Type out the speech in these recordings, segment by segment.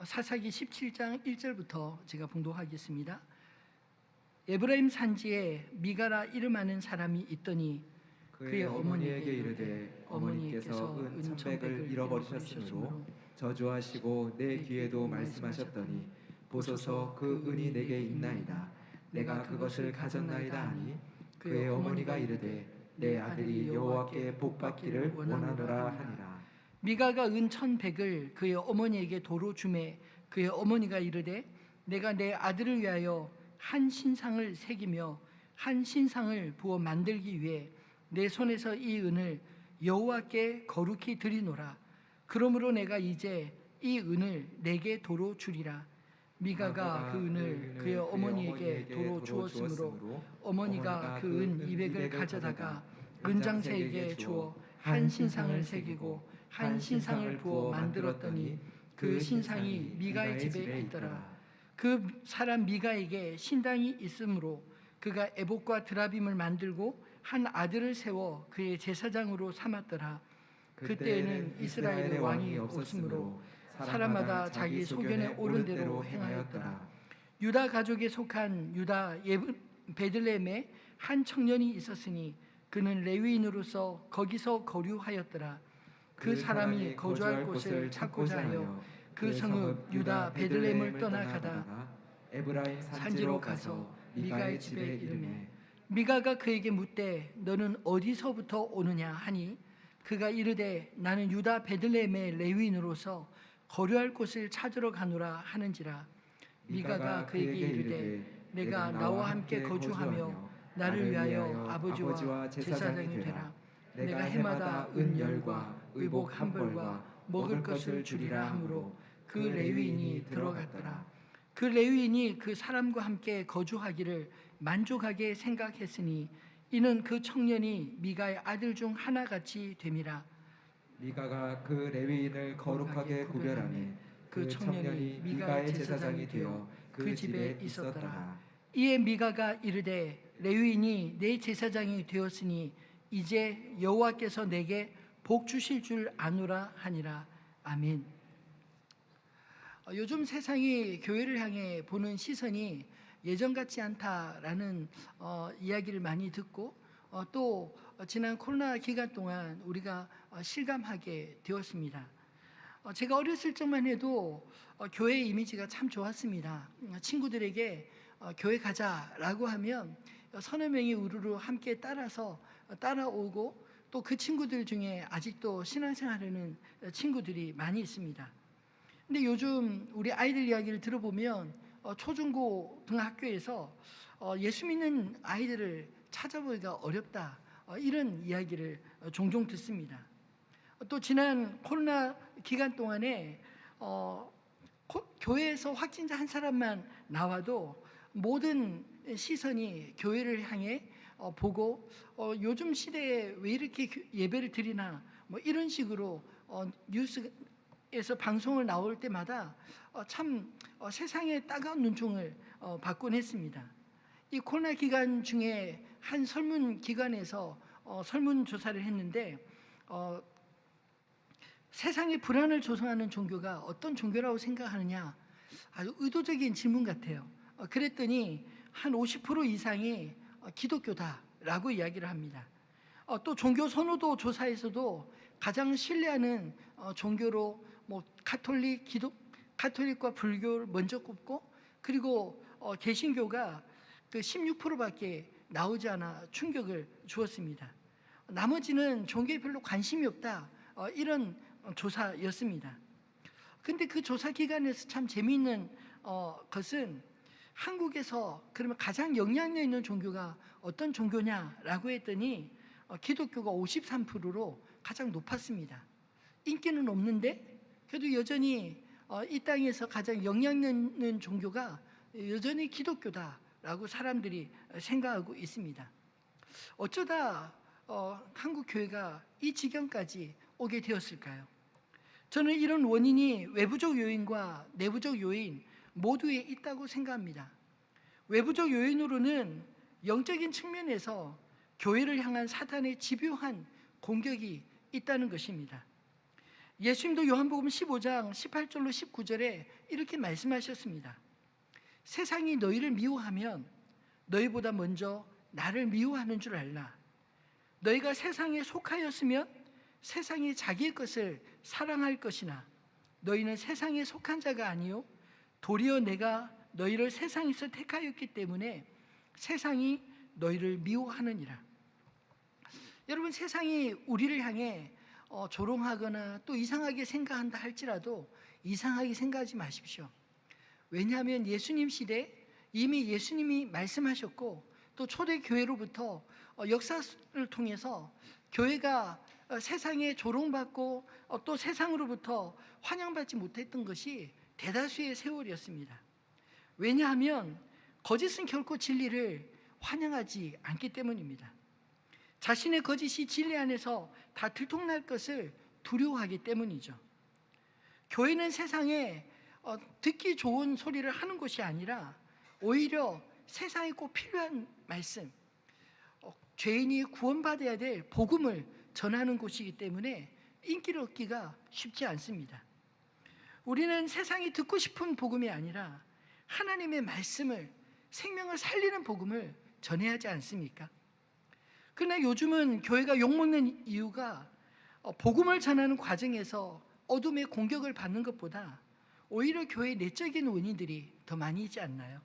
사사기 17장 1절부터 제가 봉독하겠습니다. 에브라임 산지에 미가라 이름하는 사람이 있더니 그의 어머니에게 이르되 어머니께서 은 1,100을 잃어버리셨으므로 저주하시고 내 귀에도 말씀하셨더니 보소서 그 은이 내게 있나이다. 내가 그것을 가졌나이다 하니 그의 어머니가 이르되 내 아들이 여호와께 복받기를 원하노라 하니라. 미가가 은 1,100을 그의 어머니에게 도로 주매 그의 어머니가 이르되 내가 내 아들을 위하여 한 신상을 새기며 한 신상을 부어 만들기 위해 내 손에서 이 은을 여호와께 거룩히 드리노라. 그러므로 내가 이제 이 은을 내게 도로 주리라. 미가가 그 은을 그의 어머니에게 도로 주었으므로 어머니가 그 은 200을 가져다가 은장새에게 주어 한 신상을 새기고 한 신상을 부어 만들었더니 그 신상이 미가의 집에 있더라. 그 사람 미가에게 신당이 있으므로 그가 에봇과 드라빔을 만들고 한 아들을 세워 그의 제사장으로 삼았더라. 그때에는 이스라엘의 왕이 없었으므로 사람마다 자기 소견에 옳은 대로 행하였더라. 유다 가족에 속한 유다 베들레헴에 한 청년이 있었으니 그는 레위인으로서 거기서 거류하였더라. 그 사람이 거주할 곳을 찾고자 하여 그 성읍 유다 베들레헴을 떠나가다 에브라임 산지로 가서 미가의 집에 이르매 미가가 그에게 묻되 너는 어디서부터 오느냐 하니 그가 이르되 나는 유다 베들레헴의 레위인으로서 거류할 곳을 찾으러 가노라 하는지라. 미가가 그에게 이르되 내가 나와 함께 거주하며 나를 위하여 아버지와 제사장이 되라. 내가 해마다 은열과 의복 한 벌과 먹을 것을 주리라 하므로 그 레위인이 들어갔더라. 그 레위인이 그 사람과 함께 거주하기를 만족하게 생각했으니 이는 그 청년이 미가의 아들 중 하나같이 됨이라. 미가가 그 레위인을 거룩하게 구별하매 그 청년이 미가의 제사장이 되어 그 집에 있었더라. 이에 미가가 이르되 레위인이 내 제사장이 되었으니 이제 여호와께서 내게 복 주실 줄 아노라 하니라. 아멘. 요즘 세상이 교회를 향해 보는 시선이 예전 같지 않다라는 이야기를 많이 듣고 또 지난 코로나 기간 동안 우리가 실감하게 되었습니다. 제가 어렸을 적만 해도 교회 이미지가 참 좋았습니다. 친구들에게 교회 가자라고 하면 서너 명이 우르르 함께 따라오고 또 그 친구들 중에 아직도 신앙생활하는 친구들이 많이 있습니다. 근데 요즘 우리 아이들 이야기를 들어보면 초중고 등학교에서 예수 믿는 아이들을 찾아보기가 어렵다, 이런 이야기를 종종 듣습니다. 또 지난 코로나 기간 동안에 교회에서 확진자 한 사람만 나와도 모든 시선이 교회를 향해 보고 요즘 시대에 왜 이렇게 예배를 드리나 뭐 이런 식으로 뉴스에서 방송을 나올 때마다 참 세상에 따가운 눈총을 받곤 했습니다. 이 코로나 기간 중에 한 설문기관에서 설문조사를 했는데 세상에 불안을 조성하는 종교가 어떤 종교라고 생각하느냐, 아주 의도적인 질문 같아요. 그랬더니 한 50% 이상이 기독교다라고 이야기를 합니다. 또 종교 선호도 조사에서도 가장 신뢰하는 종교로 뭐 가톨릭과 불교를 먼저 꼽고, 그리고 개신교가 그 16%밖에 나오지 않아 충격을 주었습니다. 나머지는 종교에 별로 관심이 없다, 이런 조사였습니다. 근데 그 조사 기관에서 참 재미있는 것은 한국에서 그러면 가장 영향력 있는 종교가 어떤 종교냐라고 했더니 기독교가 53%로 가장 높았습니다. 인기는 없는데 그래도 여전히 이 땅에서 가장 영향력 있는 종교가 여전히 기독교다라고 사람들이 생각하고 있습니다. 어쩌다 한국 교회가 이 지경까지 오게 되었을까요? 저는 이런 원인이 외부적 요인과 내부적 요인 모두에 있다고 생각합니다. 외부적 요인으로는 영적인 측면에서 교회를 향한 사탄의 집요한 공격이 있다는 것입니다. 예수님도 요한복음 15장 18절로 19절에 이렇게 말씀하셨습니다. 세상이 너희를 미워하면 너희보다 먼저 나를 미워하는 줄 알라. 너희가 세상에 속하였으면 세상이 자기의 것을 사랑할 것이나 너희는 세상에 속한 자가 아니요 도리어 내가 너희를 세상에서 택하였기 때문에 세상이 너희를 미워하느니라. 여러분, 세상이 우리를 향해 조롱하거나 또 이상하게 생각한다 할지라도 이상하게 생각하지 마십시오. 왜냐하면 예수님 시대 이미 예수님이 말씀하셨고 또 초대교회로부터 역사를 통해서 교회가 세상에 조롱받고 또 세상으로부터 환영받지 못했던 것이 대다수의 세월이었습니다. 왜냐하면 거짓은 결코 진리를 환영하지 않기 때문입니다. 자신의 거짓이 진리 안에서 다 들통날 것을 두려워하기 때문이죠. 교회는 세상에 듣기 좋은 소리를 하는 곳이 아니라 오히려 세상에 꼭 필요한 말씀, 죄인이 구원받아야 될 복음을 전하는 곳이기 때문에 인기를 얻기가 쉽지 않습니다. 우리는 세상이 듣고 싶은 복음이 아니라 하나님의 말씀을, 생명을 살리는 복음을 전해야 하지 않습니까? 그러나 요즘은 교회가 욕먹는 이유가 복음을 전하는 과정에서 어둠의 공격을 받는 것보다 오히려 교회의 내적인 원인들이 더 많이 있지 않나요?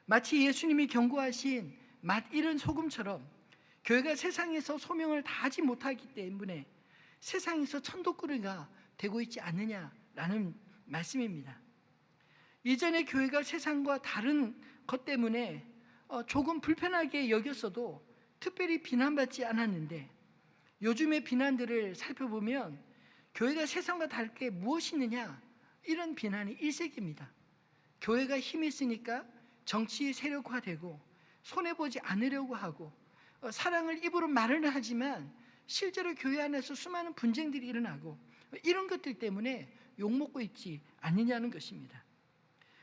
마치 예수님이 경고하신 맛 잃은 소금처럼 교회가 세상에서 소명을 다하지 못하기 때문에 세상에서 천독거리가 되고 있지 않느냐라는 말씀입니다. 이전에 교회가 세상과 다른 것 때문에 조금 불편하게 여겼어도 특별히 비난받지 않았는데 요즘의 비난들을 살펴보면 교회가 세상과 다를 게 무엇이 있느냐, 이런 비난이 일색입니다. 교회가 힘이 있으니까 정치 세력화되고 손해보지 않으려고 하고 사랑을 입으로 말을 하지만 실제로 교회 안에서 수많은 분쟁들이 일어나고 이런 것들 때문에 욕먹고 있지 않느냐는 것입니다.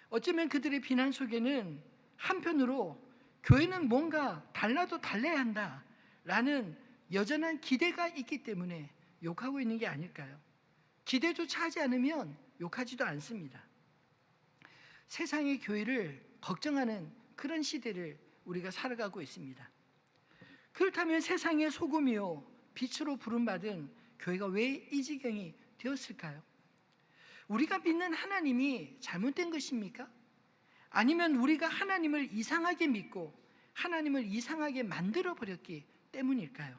어쩌면 그들의 비난 속에는 한편으로 교회는 뭔가 달라도 달라야 한다라는 여전한 기대가 있기 때문에 욕하고 있는 게 아닐까요? 기대조차 하지 않으면 욕하지도 않습니다. 세상의 교회를 걱정하는 그런 시대를 우리가 살아가고 있습니다. 그렇다면 세상의 소금이요 빛으로 부름받은 교회가 왜 이 지경이 되었을까요? 우리가 믿는 하나님이 잘못된 것입니까? 아니면 우리가 하나님을 이상하게 믿고 하나님을 이상하게 만들어 버렸기 때문일까요?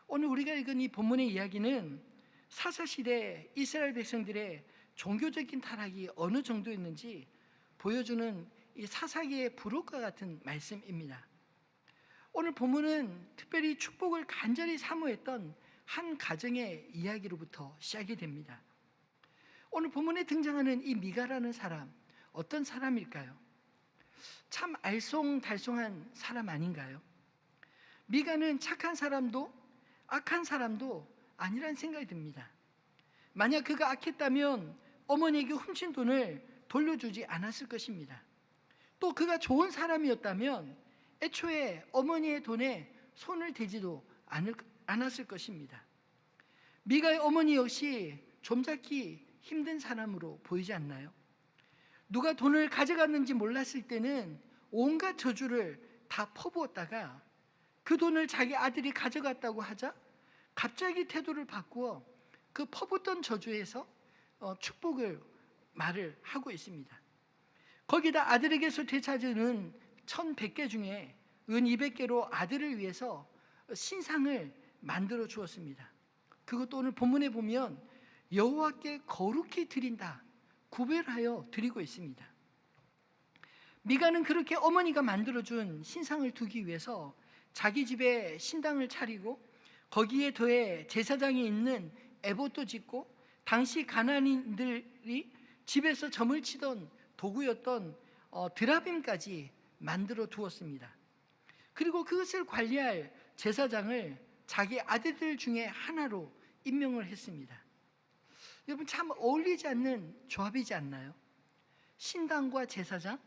오늘 우리가 읽은 이 본문의 이야기는 사사시대 이스라엘 백성들의 종교적인 타락이 어느 정도였는지 보여주는 이 사사기의 부록과 같은 말씀입니다. 오늘 본문은 특별히 축복을 간절히 사모했던 한 가정의 이야기로부터 시작이 됩니다. 오늘 본문에 등장하는 이 미가라는 사람, 어떤 사람일까요? 참 알쏭달쏭한 사람 아닌가요? 미가는 착한 사람도 악한 사람도 아니란 생각이 듭니다. 만약 그가 악했다면 어머니에게 훔친 돈을 돌려주지 않았을 것입니다. 또 그가 좋은 사람이었다면 애초에 어머니의 돈에 손을 대지도 않았을 것입니다. 미가의 어머니 역시 좀잡기 힘든 사람으로 보이지 않나요? 누가 돈을 가져갔는지 몰랐을 때는 온갖 저주를 다 퍼부었다가 그 돈을 자기 아들이 가져갔다고 하자 갑자기 태도를 바꾸어 그 퍼붓던 저주에서 축복을 말을 하고 있습니다. 거기다 아들에게서 되찾은 은 1,100개 중에 은 200개로 아들을 위해서 신상을 만들어 주었습니다. 그것도 오늘 본문에 보면 여호와께 거룩히 드린다, 구별하여 드리고 있습니다. 미가는 그렇게 어머니가 만들어준 신상을 두기 위해서 자기 집에 신당을 차리고 거기에 더해 제사장이 있는 에봇도 짓고 당시 가나안인들이 집에서 점을 치던 도구였던 드라빔까지 만들어 두었습니다. 그리고 그것을 관리할 제사장을 자기 아들들 중에 하나로 임명을 했습니다. 여러분, 참 어울리지 않는 조합이지 않나요? 신당과 제사장,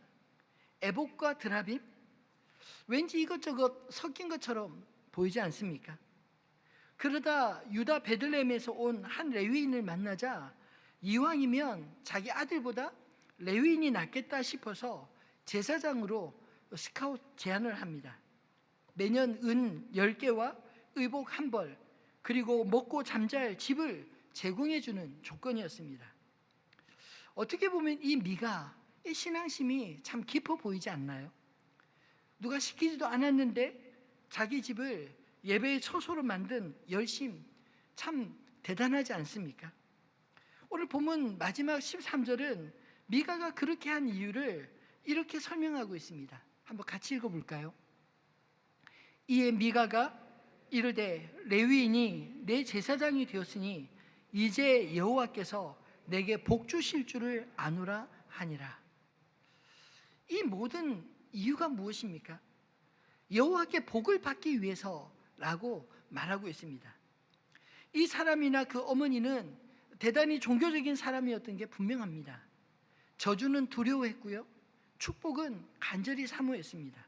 에봇과 드라빔, 왠지 이것저것 섞인 것처럼 보이지 않습니까? 그러다 유다 베들레헴에서 온 한 레위인을 만나자 이왕이면 자기 아들보다 레위인이 낫겠다 싶어서 제사장으로 스카웃 제안을 합니다. 매년 은 10개와 의복 1벌, 그리고 먹고 잠잘 집을 제공해 주는 조건이었습니다. 어떻게 보면 이 미가 이 신앙심이 참 깊어 보이지 않나요? 누가 시키지도 않았는데 자기 집을 예배의 처소로 만든 열심, 참 대단하지 않습니까? 오늘 본문 마지막 13절은 미가가 그렇게 한 이유를 이렇게 설명하고 있습니다. 한번 같이 읽어볼까요? 이에 미가가 이르되 레위인이 내 제사장이 되었으니 이제 여호와께서 내게 복 주실 줄을 아노라 하니라. 이 모든 이유가 무엇입니까? 여호와께 복을 받기 위해서라고 말하고 있습니다. 이 사람이나 그 어머니는 대단히 종교적인 사람이었던 게 분명합니다. 저주는 두려워했고요, 축복은 간절히 사모했습니다.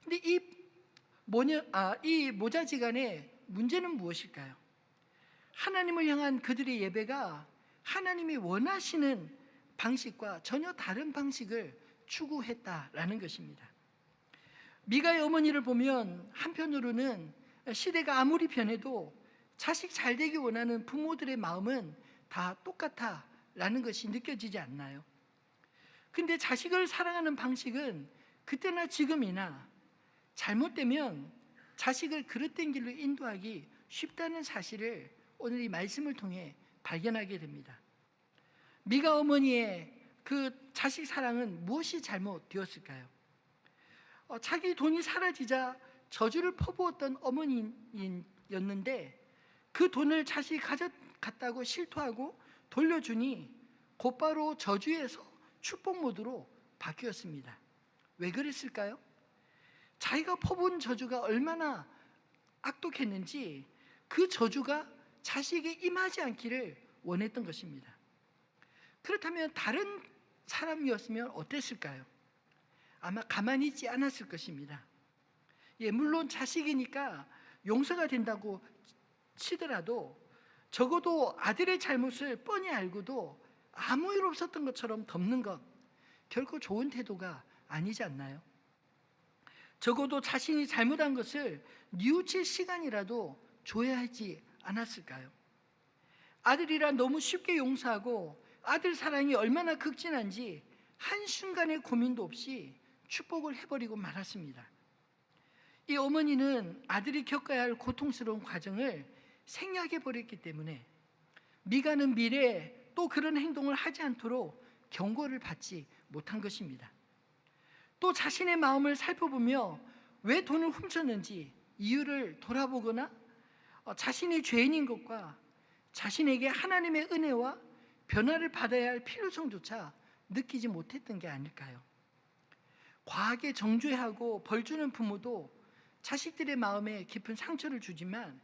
근데 이 모자지간의 문제는 무엇일까요? 하나님을 향한 그들의 예배가 하나님이 원하시는 방식과 전혀 다른 방식을 추구했다라는 것입니다. 미가의 어머니를 보면 한편으로는 시대가 아무리 변해도 자식 잘 되기 원하는 부모들의 마음은 다 똑같다라는 것이 느껴지지 않나요? 근데 자식을 사랑하는 방식은 그때나 지금이나 잘못되면 자식을 그릇된 길로 인도하기 쉽다는 사실을 오늘 이 말씀을 통해 발견하게 됩니다. 미가 어머니의 그 자식 사랑은 무엇이 잘못되었을까요? 자기 돈이 사라지자 저주를 퍼부었던 어머니였는데 그 돈을 자식이 가져갔다고 실토하고 돌려주니 곧바로 저주에서 축복 모드로 바뀌었습니다. 왜 그랬을까요? 자기가 퍼부은 저주가 얼마나 악독했는지 그 저주가 자식에게 임하지 않기를 원했던 것입니다. 그렇다면 다른 사람이었으면 어땠을까요? 아마 가만히 있지 않았을 것입니다. 물론 자식이니까 용서가 된다고 치더라도 적어도 아들의 잘못을 뻔히 알고도 아무 일 없었던 것처럼 덮는 것, 결코 좋은 태도가 아니지 않나요? 적어도 자신이 잘못한 것을 뉘우칠 시간이라도 줘야 하지 않았을까요? 아들이라 너무 쉽게 용서하고 아들 사랑이 얼마나 극진한지 한순간의 고민도 없이 축복을 해버리고 말았습니다. 이 어머니는 아들이 겪어야 할 고통스러운 과정을 생략해버렸기 때문에 미가는 미래에 또 그런 행동을 하지 않도록 경고를 받지 못한 것입니다. 또 자신의 마음을 살펴보며 왜 돈을 훔쳤는지 이유를 돌아보거나 자신이 죄인인 것과 자신에게 하나님의 은혜와 변화를 받아야 할 필요성조차 느끼지 못했던 게 아닐까요? 과하게 정죄하고 벌주는 부모도 자식들의 마음에 깊은 상처를 주지만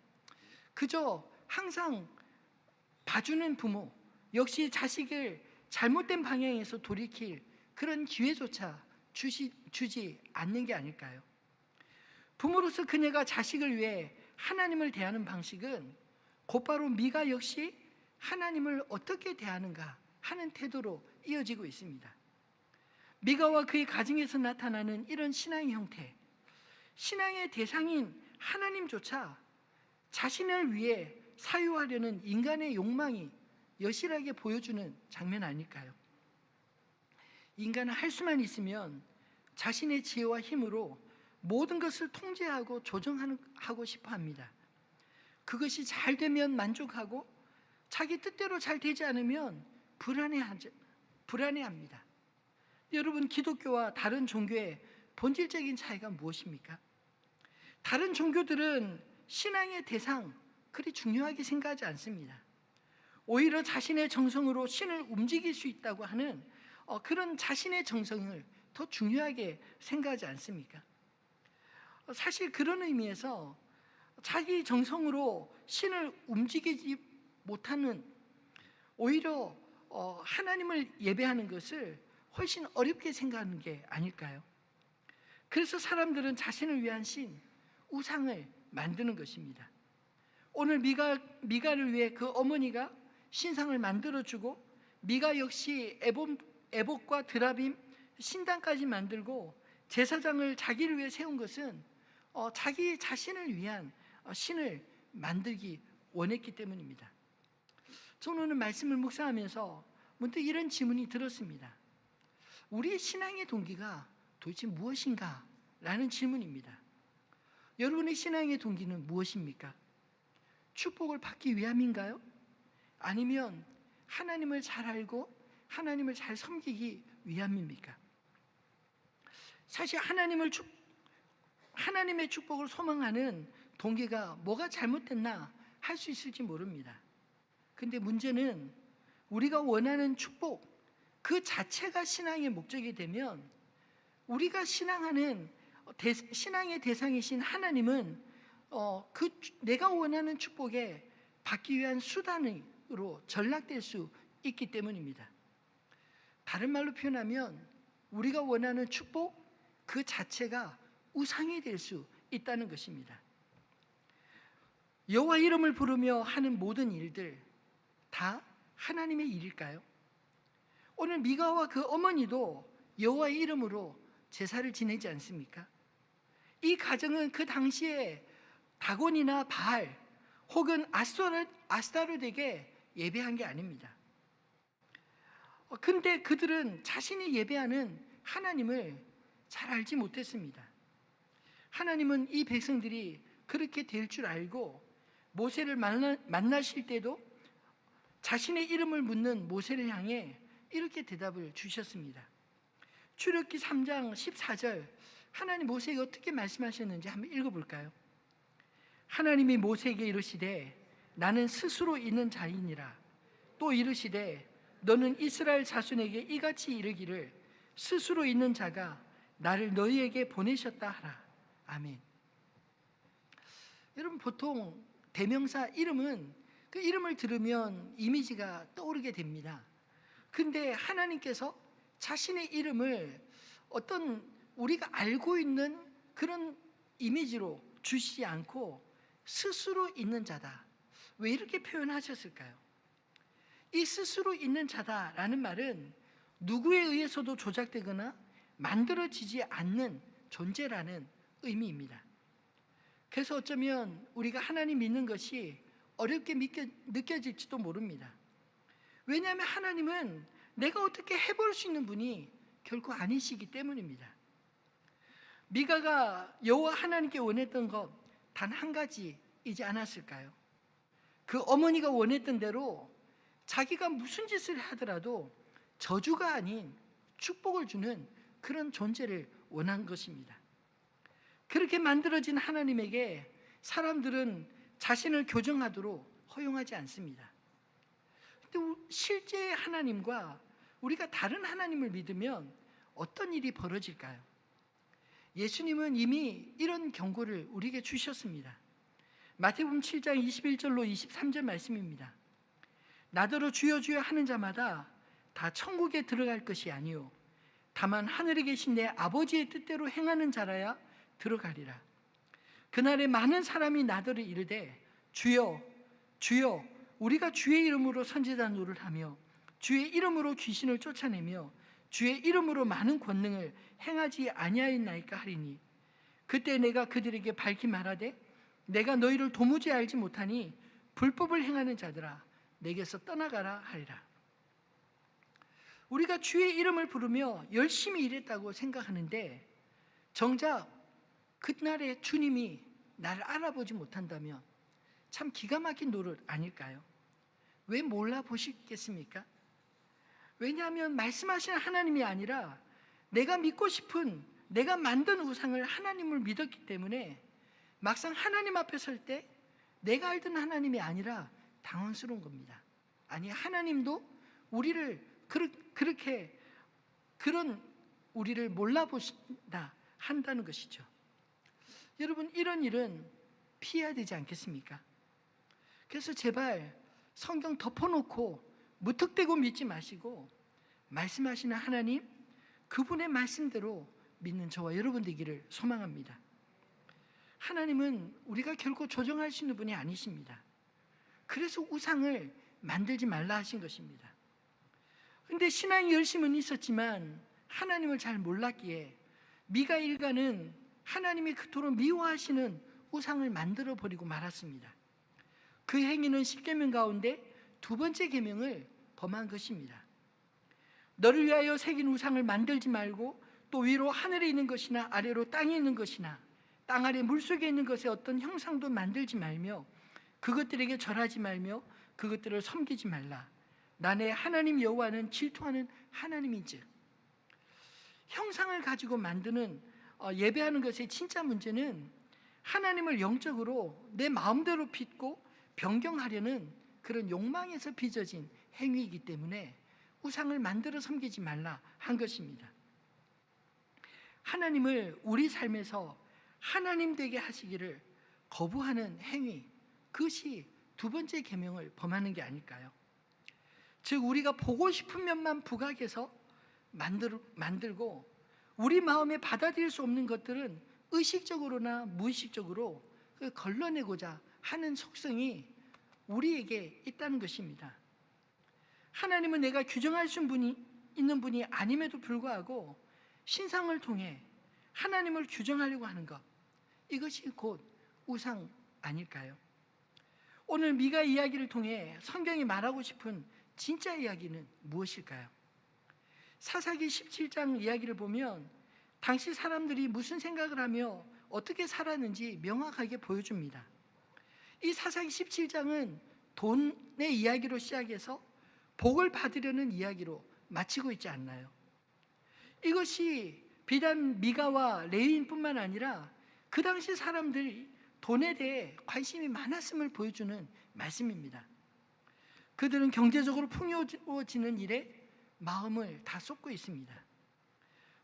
그저 항상 봐주는 부모 역시 자식을 잘못된 방향에서 돌이킬 그런 기회조차 주지 않는 게 아닐까요? 부모로서 그녀가 자식을 위해 하나님을 대하는 방식은 곧바로 미가 역시 하나님을 어떻게 대하는가 하는 태도로 이어지고 있습니다. 미가와 그의 가정에서 나타나는 이런 신앙의 형태, 신앙의 대상인 하나님조차 자신을 위해 사유하려는 인간의 욕망이 여실하게 보여주는 장면 아닐까요? 인간은 할 수만 있으면 자신의 지혜와 힘으로 모든 것을 통제하고 조정하고 싶어 합니다. 그것이 잘 되면 만족하고 자기 뜻대로 잘 되지 않으면 불안해합니다. 여러분, 기독교와 다른 종교의 본질적인 차이가 무엇입니까? 다른 종교들은 신앙의 대상 그리 중요하게 생각하지 않습니다. 오히려 자신의 정성으로 신을 움직일 수 있다고 하는 그런 자신의 정성을 더 중요하게 생각하지 않습니까? 사실 그런 의미에서 자기 정성으로 신을 움직이지 못하는, 오히려 하나님을 예배하는 것을 훨씬 어렵게 생각하는 게 아닐까요? 그래서 사람들은 자신을 위한 신, 우상을 만드는 것입니다. 오늘 미가를 위해 그 어머니가 신상을 만들어주고, 미가 역시 에봇과 드라빔 신당까지 만들고 제사장을 자기를 위해 세운 것은 자기 자신을 위한 신을 만들기 원했기 때문입니다. 저는 오늘 말씀을 묵상하면서 문득 이런 질문이 들었습니다. 우리의 신앙의 동기가 도대체 무엇인가? 라는 질문입니다. 여러분의 신앙의 동기는 무엇입니까? 축복을 받기 위함인가요? 아니면 하나님을 잘 알고 하나님을 잘 섬기기 위함입니까? 사실 하나님의 축복을 소망하는 동기가 뭐가 잘못됐나 할 수 있을지 모릅니다. 근데 문제는 우리가 원하는 축복 그 자체가 신앙의 목적이 되면, 우리가 신앙하는 신앙의 대상이신 하나님은 내가 원하는 축복에 받기 위한 수단으로 전락될 수 있기 때문입니다. 다른 말로 표현하면 우리가 원하는 축복 그 자체가 우상이 될 수 있다는 것입니다. 여호와 이름을 부르며 하는 모든 일들 다 하나님의 일일까요? 오늘 미가와 그 어머니도 여호와의 이름으로 제사를 지내지 않습니까? 이 가정은 그 당시에 다곤이나 바알 혹은 아스타롯에게 예배한 게 아닙니다. 근데 그들은 자신이 예배하는 하나님을 잘 알지 못했습니다. 하나님은 이 백성들이 그렇게 될 줄 알고 모세를 만나실 때도 자신의 이름을 묻는 모세를 향해 이렇게 대답을 주셨습니다. 출애굽기 3장 14절, 하나님 모세에게 어떻게 말씀하셨는지 한번 읽어볼까요? 하나님이 모세에게 이르시되 나는 스스로 있는 자이니라. 또 이르시되 너는 이스라엘 자손에게 이같이 이르기를 스스로 있는 자가 나를 너희에게 보내셨다 하라. 아멘. 여러분, 보통 대명사 이름은 그 이름을 들으면 이미지가 떠오르게 됩니다. 근데 하나님께서 자신의 이름을 어떤 우리가 알고 있는 그런 이미지로 주시지 않고 스스로 있는 자다. 왜 이렇게 표현하셨을까요? 이 스스로 있는 자다라는 말은 누구에 의해서도 조작되거나 만들어지지 않는 존재라는 의미입니다. 그래서 어쩌면 우리가 하나님 믿는 것이 어렵게 느껴질지도 모릅니다. 왜냐하면 하나님은 내가 어떻게 해볼 수 있는 분이 결코 아니시기 때문입니다. 미가가 여호와 하나님께 원했던 것 단 한 가지이지 않았을까요? 그 어머니가 원했던 대로 자기가 무슨 짓을 하더라도 저주가 아닌 축복을 주는 그런 존재를 원한 것입니다. 그렇게 만들어진 하나님에게 사람들은 자신을 교정하도록 허용하지 않습니다. 근데 실제 하나님과 우리가 다른 하나님을 믿으면 어떤 일이 벌어질까요? 예수님은 이미 이런 경고를 우리에게 주셨습니다. 마태복음 7장 21절로 23절 말씀입니다. 나더러 주여 주여 하는 자마다 다 천국에 들어갈 것이 아니요 다만 하늘에 계신 내 아버지의 뜻대로 행하는 자라야 들어가리라. 그날에 많은 사람이 나더러 이르되 주여 주여 우리가 주의 이름으로 선지자 노릇하며 주의 이름으로 귀신을 쫓아내며 주의 이름으로 많은 권능을 행하지 아니하였나이까 하리니 그때 내가 그들에게 밝히 말하되 내가 너희를 도무지 알지 못하니 불법을 행하는 자들아 내게서 떠나가라 하리라. 우리가 주의 이름을 부르며 열심히 일했다고 생각하는데 정작 그날에 주님이 나를 알아보지 못한다면 참 기가 막힌 노릇 아닐까요? 왜 몰라보시겠습니까? 왜냐하면 말씀하시는 하나님이 아니라 내가 믿고 싶은 내가 만든 우상을 하나님을 믿었기 때문에 막상 하나님 앞에 설 때 내가 알던 하나님이 아니라 당황스러운 겁니다. 아니, 하나님도 우리를 그렇게 그런 우리를 몰라보신다 한다는 것이죠. 여러분, 이런 일은 피해야 되지 않겠습니까? 그래서 제발 성경 덮어놓고 무턱대고 믿지 마시고 말씀하시는 하나님, 그분의 말씀대로 믿는 저와 여러분 되기를 소망합니다. 하나님은 우리가 결코 조정할 수 있는 분이 아니십니다. 그래서 우상을 만들지 말라 하신 것입니다. 그런데 신앙의 열심은 있었지만 하나님을 잘 몰랐기에 미가 일가는 하나님이 그토록 미워하시는 우상을 만들어 버리고 말았습니다. 그 행위는 10계명 가운데 두 번째 계명을 범한 것입니다. 너를 위하여 새긴 우상을 만들지 말고 또 위로 하늘에 있는 것이나 아래로 땅에 있는 것이나 땅 아래 물속에 있는 것의 어떤 형상도 만들지 말며 그것들에게 절하지 말며 그것들을 섬기지 말라. 나의 하나님 여호와는 질투하는 하나님인즉. 형상을 가지고 만드는 예배하는 것의 진짜 문제는 하나님을 영적으로 내 마음대로 빚고 변경하려는 그런 욕망에서 빚어진 행위이기 때문에 우상을 만들어 섬기지 말라 한 것입니다. 하나님을 우리 삶에서 하나님 되게 하시기를 거부하는 행위, 그것이 두 번째 계명을 범하는 게 아닐까요? 즉 우리가 보고 싶은 면만 부각해서 만들고 우리 마음에 받아들일 수 없는 것들은 의식적으로나 무의식적으로 걸러내고자 하는 속성이 우리에게 있다는 것입니다. 하나님은 내가 규정할 수 있는 분이 아님에도 불구하고 신상을 통해 하나님을 규정하려고 하는 것, 이것이 곧 우상 아닐까요? 오늘 미가 이야기를 통해 성경이 말하고 싶은 진짜 이야기는 무엇일까요? 사사기 17장 이야기를 보면 당시 사람들이 무슨 생각을 하며 어떻게 살았는지 명확하게 보여줍니다. 이 사사기 17장은 돈의 이야기로 시작해서 복을 받으려는 이야기로 마치고 있지 않나요? 이것이 비단 미가와 레위인뿐만 아니라 그 당시 사람들이 돈에 대해 관심이 많았음을 보여주는 말씀입니다. 그들은 경제적으로 풍요로워지는 일에 마음을 다 쏟고 있습니다.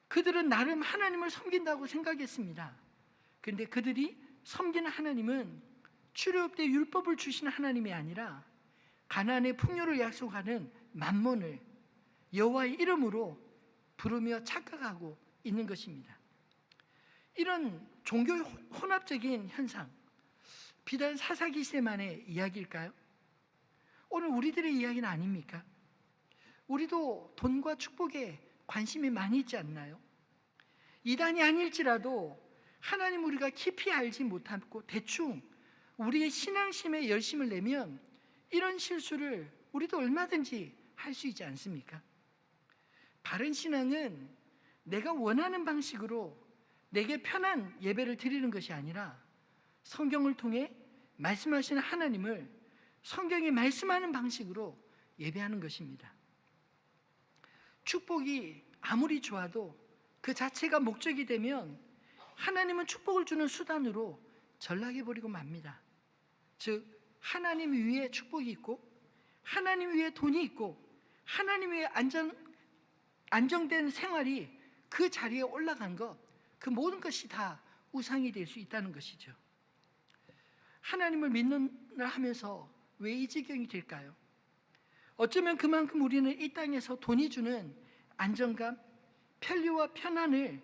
그들은 나름 하나님을 섬긴다고 생각했습니다. 그런데 그들이 섬기는 하나님은 출애굽 때 율법을 주신 하나님이 아니라 가나안의 풍요를 약속하는 만몬을 여호와의 이름으로 부르며 착각하고 있는 것입니다. 이런 종교 혼합적인 현상, 비단 사사기 시대만의 이야기일까요? 오늘 우리들의 이야기는 아닙니까? 우리도 돈과 축복에 관심이 많이 있지 않나요? 이단이 아닐지라도 하나님 우리가 깊이 알지 못하고 대충 우리의 신앙심에 열심을 내면 이런 실수를 우리도 얼마든지 할 수 있지 않습니까? 바른 신앙은 내가 원하는 방식으로 내게 편한 예배를 드리는 것이 아니라 성경을 통해 말씀하시는 하나님을 성경이 말씀하는 방식으로 예배하는 것입니다. 축복이 아무리 좋아도 그 자체가 목적이 되면 하나님은 축복을 주는 수단으로 전락해버리고 맙니다. 즉 하나님 위에 축복이 있고 하나님 위에 돈이 있고 하나님 위에 안정된 생활이 그 자리에 올라간 것, 그 모든 것이 다 우상이 될 수 있다는 것이죠. 하나님을 믿는다 하면서 왜 이 지경이 될까요? 어쩌면 그만큼 우리는 이 땅에서 돈이 주는 안정감, 편리와 편안을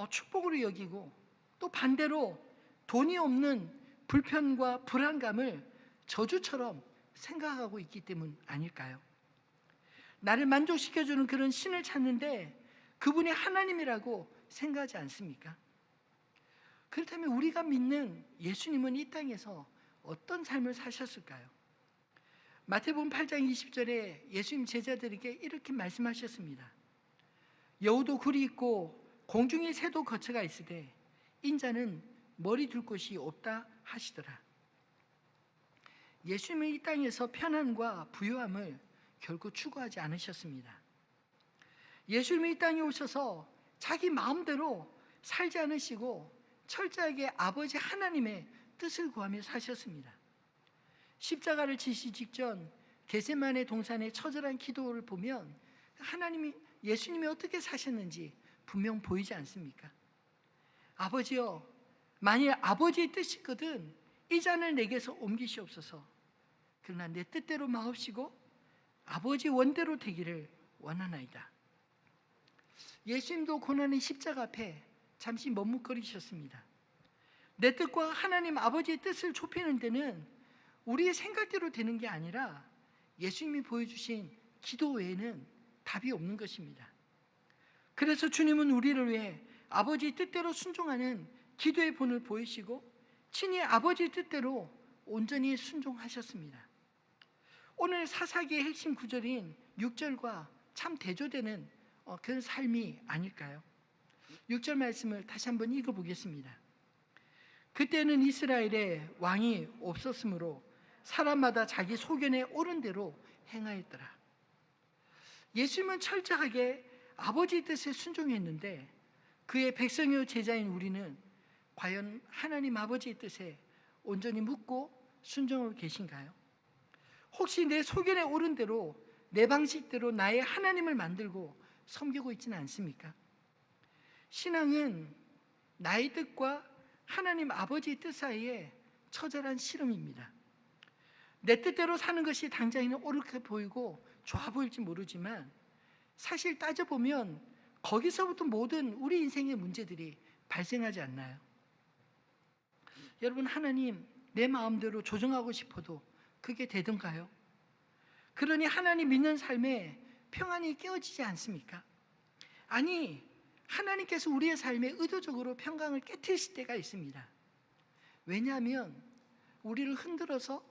축복으로 여기고 또 반대로 돈이 없는 불편과 불안감을 저주처럼 생각하고 있기 때문 아닐까요? 나를 만족시켜주는 그런 신을 찾는데 그분이 하나님이라고 생각하지 않습니까? 그렇다면 우리가 믿는 예수님은 이 땅에서 어떤 삶을 사셨을까요? 마태복음 8장 20절에 예수님 제자들에게 이렇게 말씀하셨습니다. 여우도 굴이 있고 공중에 새도 거처가 있으되 인자는 머리 둘 곳이 없다 하시더라. 예수님은 이 땅에서 편안과 부유함을 결코 추구하지 않으셨습니다. 예수님이 이 땅에 오셔서 자기 마음대로 살지 않으시고 철저하게 아버지 하나님의 뜻을 구하며 사셨습니다. 십자가를 지시 직전 겟세마네 동산의 처절한 기도를 보면 예수님이 어떻게 사셨는지 분명 보이지 않습니까? 아버지여, 만일 아버지의 뜻이거든 이 잔을 내게서 옮기시옵소서. 그러나 내 뜻대로 마옵시고 아버지 원대로 되기를 원하나이다. 예수님도 고난의 십자가 앞에 잠시 머뭇거리셨습니다. 내 뜻과 하나님 아버지의 뜻을 좁히는 데는 우리의 생각대로 되는 게 아니라 예수님이 보여주신 기도 외에는 답이 없는 것입니다. 그래서 주님은 우리를 위해 아버지의 뜻대로 순종하는 기도의 본을 보이시고 친히 아버지의 뜻대로 온전히 순종하셨습니다. 오늘 사사기의 핵심 구절인 6절과 참 대조되는 그런 삶이 아닐까요? 6절 말씀을 다시 한번 읽어보겠습니다. 그때는 이스라엘에 왕이 없었으므로 사람마다 자기 소견에 옳은 대로 행하였더라. 예수님은 철저하게 아버지의 뜻에 순종했는데 그의 백성이요 제자인 우리는 과연 하나님 아버지의 뜻에 온전히 묻고 순종하고 계신가요? 혹시 내 소견에 옳은 대로 내 방식대로 나의 하나님을 만들고 섬기고 있지는 않습니까? 신앙은 나의 뜻과 하나님 아버지의 뜻 사이에 처절한 씨름입니다. 내 뜻대로 사는 것이 당장에는 옳게 보이고 좋아 보일지 모르지만 사실 따져보면 거기서부터 모든 우리 인생의 문제들이 발생하지 않나요? 여러분, 하나님 내 마음대로 조정하고 싶어도 그게 되던가요? 그러니 하나님 믿는 삶에 평안이 깨어지지 않습니까? 아니, 하나님께서 우리의 삶에 의도적으로 평강을 깨트리실 때가 있습니다. 왜냐하면 우리를 흔들어서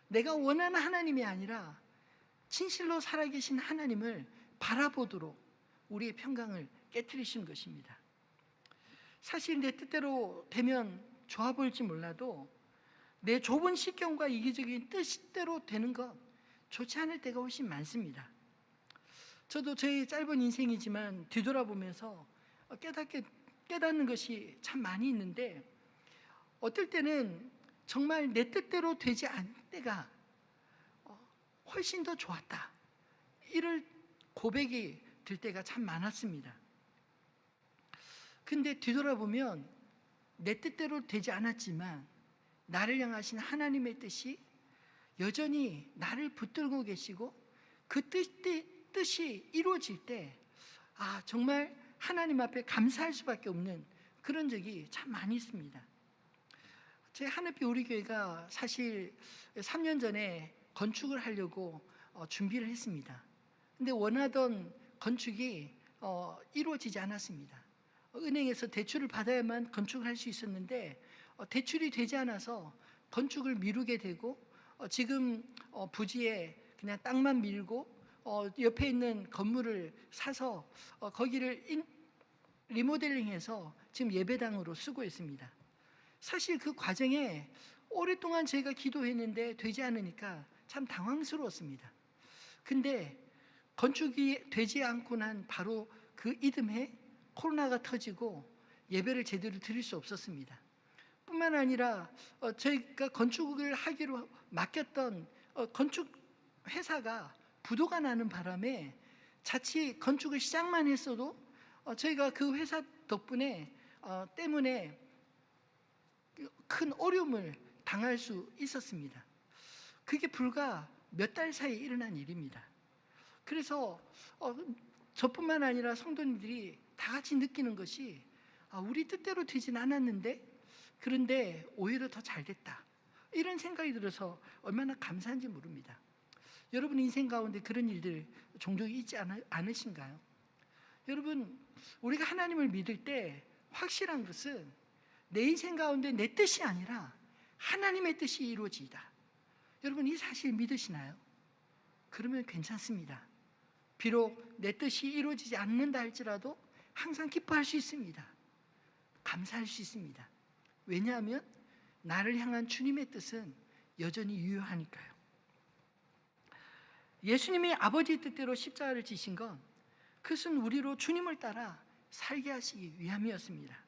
내가 원하는 하나님이 아니라 진실로 살아계신 하나님을 바라보도록 우리의 평강을 깨트리시는 것입니다. 사실 내 뜻대로 되면 좋아 보일지 몰라도 내 좁은 식견과 이기적인 뜻대로 되는 것 좋지 않을 때가 훨씬 많습니다. 저도 저의 짧은 인생이지만 뒤돌아보면서 깨닫는 것이 참 많이 있는데 어떨 때는 정말 내 뜻대로 되지 않을 때가 훨씬 더 좋았다, 이럴 고백이 들 때가 참 많았습니다. 근데 뒤돌아보면 내 뜻대로 되지 않았지만 나를 향하신 하나님의 뜻이 여전히 나를 붙들고 계시고 그 뜻이 이루어질 때 정말 하나님 앞에 감사할 수밖에 없는 그런 적이 참 많이 있습니다. 제 하늘빛 우리 교회가 사실 3년 전에 건축을 하려고 준비를 했습니다. 근데 원하던 건축이 이루어지지 않았습니다. 은행에서 대출을 받아야만 건축을 할 수 있었는데 대출이 되지 않아서 건축을 미루게 되고 지금 부지에 그냥 땅만 밀고 옆에 있는 건물을 사서 거기를 리모델링해서 지금 예배당으로 쓰고 있습니다. 사실 그 과정에 오랫동안 제가 기도했는데 되지 않으니까 참 당황스러웠습니다. 근데 건축이 되지 않고 난 바로 그 이듬해 코로나가 터지고 예배를 제대로 드릴 수 없었습니다. 뿐만 아니라 저희가 건축을 하기로 맡겼던 건축 회사가 부도가 나는 바람에 자칫 건축을 시작만 했어도 저희가 그 회사 때문에 큰 어려움을 당할 수 있었습니다. 그게 불과 몇 달 사이에 일어난 일입니다. 그래서 저뿐만 아니라 성도님들이 다 같이 느끼는 것이 우리 뜻대로 되진 않았는데 그런데 오히려 더 잘 됐다, 이런 생각이 들어서 얼마나 감사한지 모릅니다. 여러분 인생 가운데 그런 일들 종종 있지 않으신가요? 여러분, 우리가 하나님을 믿을 때 확실한 것은 내 인생 가운데 내 뜻이 아니라 하나님의 뜻이 이루어지다. 여러분 이 사실 믿으시나요? 그러면 괜찮습니다. 비록 내 뜻이 이루어지지 않는다 할지라도 항상 기뻐할 수 있습니다. 감사할 수 있습니다. 왜냐하면 나를 향한 주님의 뜻은 여전히 유효하니까요. 예수님이 아버지의 뜻대로 십자가를 지신 건 그것은 우리로 주님을 따라 살게 하시기 위함이었습니다.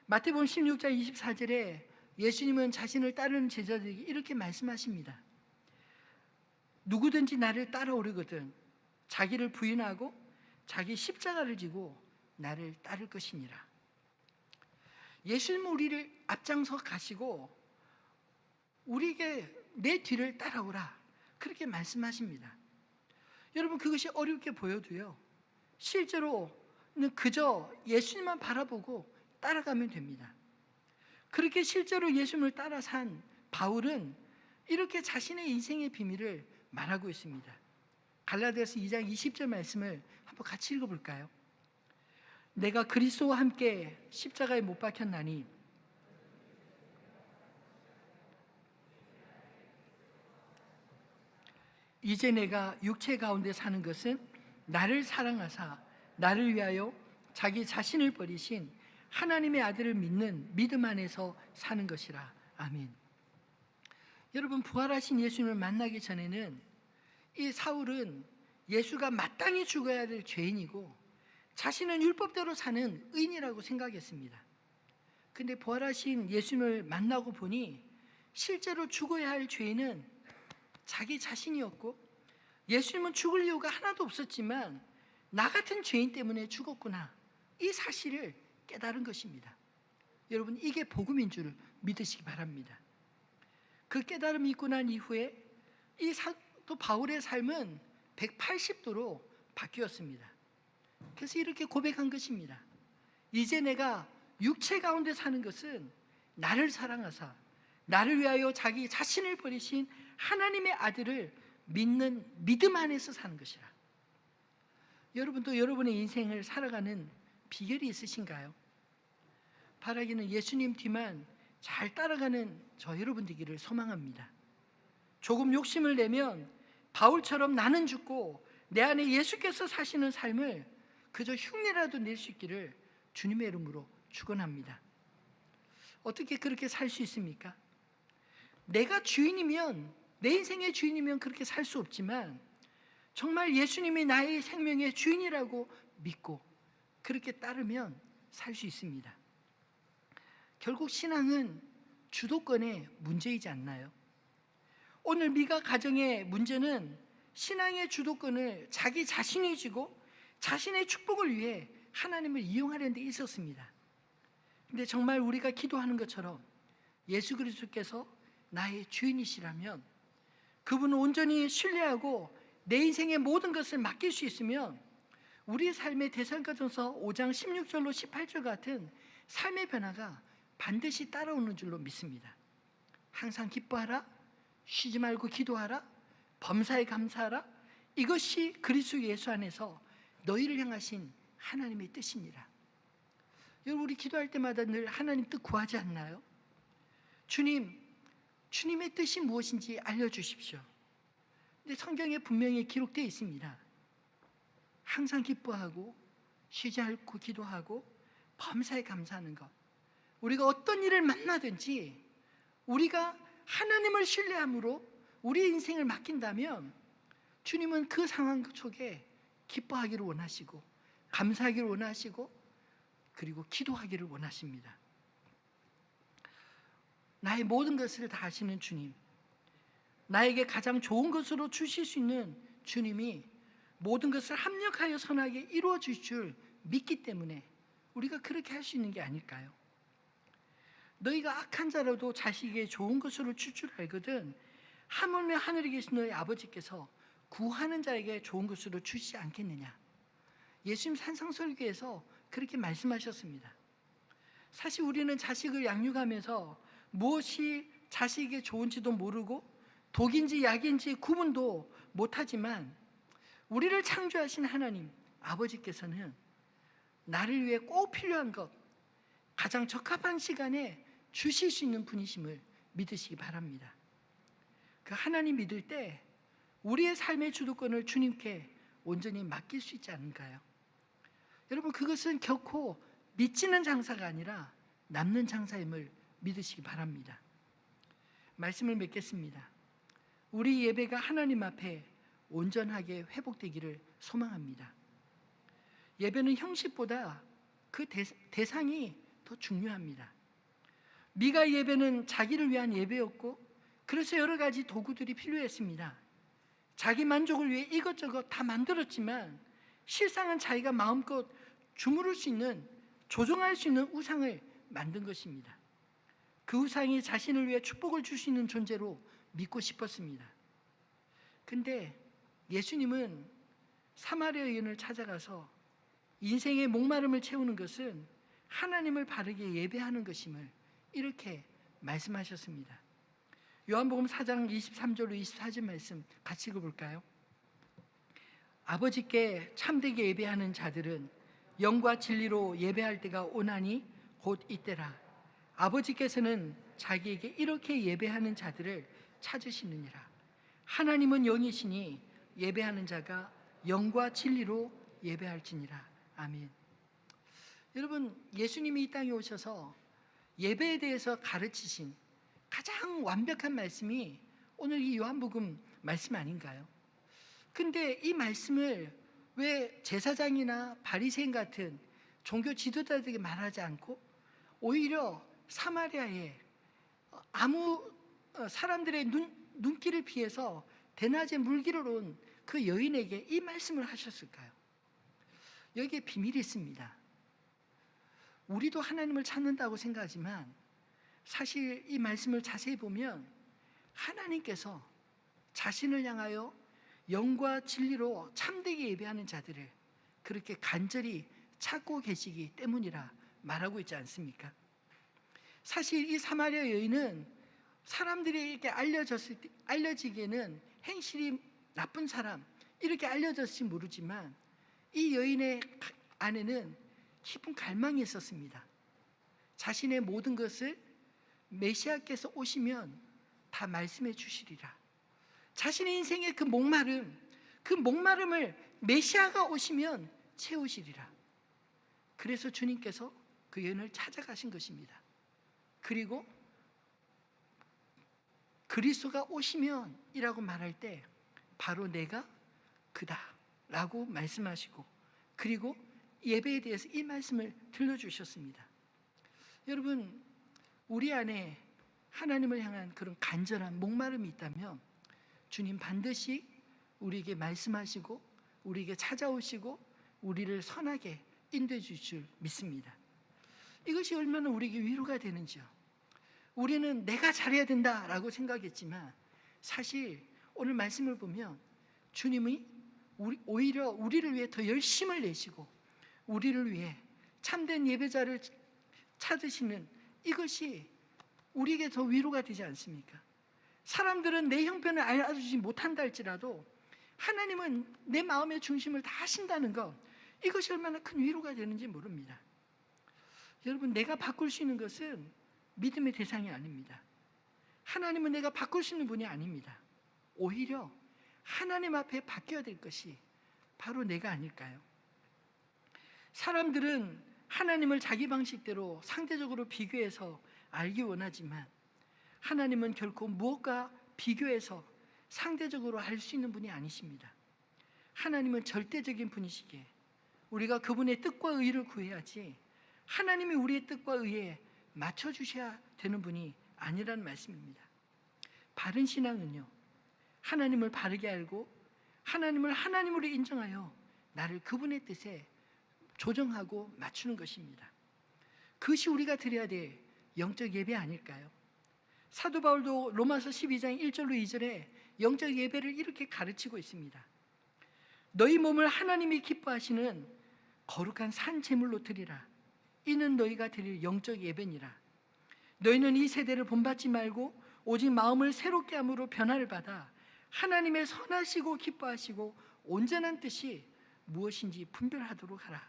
마태복음 16장 24절에 예수님은 자신을 따르는 제자들에게 이렇게 말씀하십니다. 누구든지 나를 따라오려거든 자기를 부인하고 자기 십자가를 지고 나를 따를 것이니라. 예수님은 우리를 앞장서 가시고 우리에게 내 뒤를 따라오라, 그렇게 말씀하십니다. 여러분 그것이 어렵게 보여도요, 실제로는 그저 예수님만 바라보고 따라가면 됩니다. 그렇게 실제로 예수님을 따라 산 바울은 이렇게 자신의 인생의 비밀을 말하고 있습니다. 갈라디아서 2장 20절 말씀을 한번 같이 읽어볼까요? 내가 그리스도와 함께 십자가에 못 박혔나니 이제 내가 육체 가운데 사는 것은 나를 사랑하사 나를 위하여 자기 자신을 버리신 하나님의 아들을 믿는 믿음 안에서 사는 것이라. 아멘. 여러분, 부활하신 예수님을 만나기 전에는 이 사울은 예수가 마땅히 죽어야 될 죄인이고 자신은 율법대로 사는 의인이라고 생각했습니다. 근데 부활하신 예수님을 만나고 보니 실제로 죽어야 할 죄인은 자기 자신이었고, 예수님은 죽을 이유가 하나도 없었지만 나 같은 죄인 때문에 죽었구나, 이 사실을 깨달은 것입니다. 여러분, 이게 복음인 줄 믿으시기 바랍니다. 그 깨달음이 있고 난 이후에 이 사도 바울의 삶은 180도로 바뀌었습니다. 그래서 이렇게 고백한 것입니다. 이제 내가 육체 가운데 사는 것은 나를 사랑하사 나를 위하여 자기 자신을 버리신 하나님의 아들을 믿는 믿음 안에서 사는 것이라. 여러분도 여러분의 인생을 살아가는 비결이 있으신가요? 바라기는 예수님 뒤만 잘 따라가는 저 여러분 되기를 소망합니다. 조금 욕심을 내면 바울처럼 나는 죽고 내 안에 예수께서 사시는 삶을 그저 흉내라도 낼 수 있기를 주님의 이름으로 축원합니다. 어떻게 그렇게 살 수 있습니까? 내가 주인이면, 내 인생의 주인이면 그렇게 살 수 없지만 정말 예수님이 나의 생명의 주인이라고 믿고 그렇게 따르면 살 수 있습니다. 결국 신앙은 주도권의 문제이지 않나요? 오늘 미가 가정의 문제는 신앙의 주도권을 자기 자신이 쥐고 자신의 축복을 위해 하나님을 이용하려는 데 있었습니다. 근데 정말 우리가 기도하는 것처럼 예수 그리스도께서 나의 주인이시라면, 그분을 온전히 신뢰하고 내 인생의 모든 것을 맡길 수 있으면 우리 삶의 데살로니가전서 5장 16절로 18절 같은 삶의 변화가 반드시 따라오는 줄로 믿습니다. 항상 기뻐하라, 쉬지 말고 기도하라, 범사에 감사하라, 이것이 그리스도 예수 안에서 너희를 향하신 하나님의 뜻이니라. 여러분, 우리 기도할 때마다 늘 하나님 뜻 구하지 않나요? 주님의 뜻이 무엇인지 알려주십시오. 근데 성경에 분명히 기록되어 있습니다. 항상 기뻐하고 쉬지 않고 기도하고 범사에 감사하는 것. 우리가 어떤 일을 만나든지 우리가 하나님을 신뢰함으로 우리 인생을 맡긴다면 주님은 그 상황 속에 기뻐하기를 원하시고 감사하기를 원하시고 그리고 기도하기를 원하십니다. 나의 모든 것을 다 아시는 주님, 나에게 가장 좋은 것으로 주실 수 있는 주님이 모든 것을 합력하여 선하게 이루어 주실 줄 믿기 때문에 우리가 그렇게 할 수 있는 게 아닐까요? 너희가 악한 자라도 자식에게 좋은 것으로 줄 줄 알거든 하물며 하늘에 계신 너희 아버지께서 구하는 자에게 좋은 것으로 주시지 않겠느냐. 예수님 산상설교에서 그렇게 말씀하셨습니다. 사실 우리는 자식을 양육하면서 무엇이 자식에게 좋은지도 모르고 독인지 약인지 구분도 못하지만 우리를 창조하신 하나님 아버지께서는 나를 위해 꼭 필요한 것, 가장 적합한 시간에 주실 수 있는 분이심을 믿으시기 바랍니다. 그 하나님 믿을 때 우리의 삶의 주도권을 주님께 온전히 맡길 수 있지 않은가요? 여러분, 그것은 결코 미치는 장사가 아니라 남는 장사임을 믿으시기 바랍니다. 말씀을 맺겠습니다. 우리 예배가 하나님 앞에 온전하게 회복되기를 소망합니다. 예배는 형식보다 그 대상이 더 중요합니다. 미가 예배는 자기를 위한 예배였고 그래서 여러 가지 도구들이 필요했습니다. 자기 만족을 위해 이것저것 다 만들었지만 실상은 자기가 마음껏 주무를 수 있는, 조종할 수 있는 우상을 만든 것입니다. 그 우상이 자신을 위해 축복을 줄 수 있는 존재로 믿고 싶었습니다. 근데 예수님은 사마리아 여인을 찾아가서 인생의 목마름을 채우는 것은 하나님을 바르게 예배하는 것임을 이렇게 말씀하셨습니다. 요한복음 4장 23절로 24절 말씀 같이 읽어볼까요? 아버지께 참되게 예배하는 자들은 영과 진리로 예배할 때가 오나니 곧 이때라. 아버지께서는 자기에게 이렇게 예배하는 자들을 찾으시느니라. 하나님은 영이시니 예배하는 자가 영과 진리로 예배할지니라. 아멘. 여러분, 예수님이 이 땅에 오셔서 예배에 대해서 가르치신 가장 완벽한 말씀이 오늘 이 요한복음 말씀 아닌가요? 근데 이 말씀을 왜 제사장이나 바리새인 같은 종교 지도자들에게 말하지 않고 오히려 사마리아에 아무 사람들의 눈길을 피해서 대낮에 물기를 온 그 여인에게 이 말씀을 하셨을까요? 여기에 비밀이 있습니다. 우리도 하나님을 찾는다고 생각하지만 사실 이 말씀을 자세히 보면 하나님께서 자신을 향하여 영과 진리로 참되게 예배하는 자들을 그렇게 간절히 찾고 계시기 때문이라 말하고 있지 않습니까? 사실 이 사마리아 여인은 사람들에게 알려지기에는 행실이 나쁜 사람 이렇게 알려졌을지 모르지만 이 여인의 안에는 깊은 갈망이 있었습니다. 자신의 모든 것을 메시아께서 오시면 다 말씀해 주시리라. 자신의 인생의 그 목마름을 메시아가 오시면 채우시리라. 그래서 주님께서 그 여인을 찾아가신 것입니다. 그리고 그리스도가 오시면이라고 말할 때 바로 내가 그다 라고 말씀하시고 그리고 예배에 대해서 이 말씀을 들려주셨습니다. 여러분, 우리 안에 하나님을 향한 그런 간절한 목마름이 있다면 주님 반드시 우리에게 말씀하시고 우리에게 찾아오시고 우리를 선하게 인도해 주실 줄 믿습니다. 이것이 얼마나 우리에게 위로가 되는지요. 우리는 내가 잘해야 된다라고 생각했지만 사실 오늘 말씀을 보면 주님이 오히려 우리를 위해 더 열심을 내시고 우리를 위해 참된 예배자를 찾으시는 이것이 우리에게 더 위로가 되지 않습니까? 사람들은 내 형편을 알아주지 못한다 할지라도 하나님은 내 마음의 중심을 다 하신다는 것, 이것이 얼마나 큰 위로가 되는지 모릅니다. 여러분, 내가 바꿀 수 있는 것은 믿음의 대상이 아닙니다. 하나님은 내가 바꿀 수 있는 분이 아닙니다. 오히려 하나님 앞에 바뀌어야 될 것이 바로 내가 아닐까요? 사람들은 하나님을 자기 방식대로 상대적으로 비교해서 알기 원하지만 하나님은 결코 무엇과 비교해서 상대적으로 알 수 있는 분이 아니십니다. 하나님은 절대적인 분이시기에 우리가 그분의 뜻과 의를 구해야지 하나님이 우리의 뜻과 의에 맞춰주셔야 되는 분이 아니라는 말씀입니다. 바른 신앙은요, 하나님을 바르게 알고 하나님을 하나님으로 인정하여 나를 그분의 뜻에 조정하고 맞추는 것입니다. 그것이 우리가 드려야 될 영적 예배 아닐까요? 사도 바울도 로마서 12장 1절로 2절에 영적 예배를 이렇게 가르치고 있습니다. 너희 몸을 하나님이 기뻐하시는 거룩한 산 제물로 드리라. 이는 너희가 드릴 영적 예배니라. 너희는 이 세대를 본받지 말고 오직 마음을 새롭게 함으로 변화를 받아 하나님의 선하시고 기뻐하시고 온전한 뜻이 무엇인지 분별하도록 하라.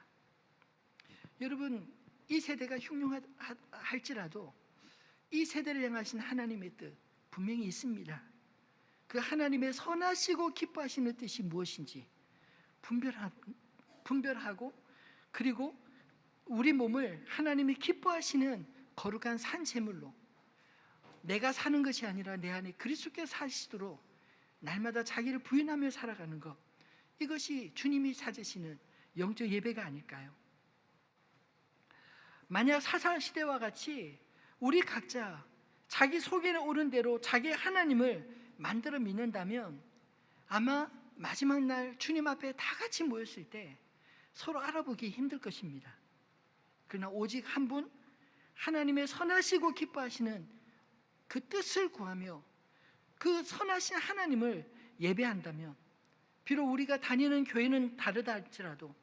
여러분, 이 세대가 흉흉할지라도 이 세대를 향하신 하나님의 뜻 분명히 있습니다. 그 하나님의 선하시고 기뻐하시는 뜻이 무엇인지 분별하고 그리고 우리 몸을 하나님이 기뻐하시는 거룩한 산 제물로 내가 사는 것이 아니라 내 안에 그리스도께서 사시도록 날마다 자기를 부인하며 살아가는 것, 이것이 주님이 찾으시는 영적 예배가 아닐까요? 만약 사사시대와 같이 우리 각자 자기 속에 오른 대로 자기 하나님을 만들어 믿는다면 아마 마지막 날 주님 앞에 다 같이 모였을 때 서로 알아보기 힘들 것입니다. 그러나 오직 한 분, 하나님의 선하시고 기뻐하시는 그 뜻을 구하며 그 선하신 하나님을 예배한다면, 비록 우리가 다니는 교회는 다르다 할지라도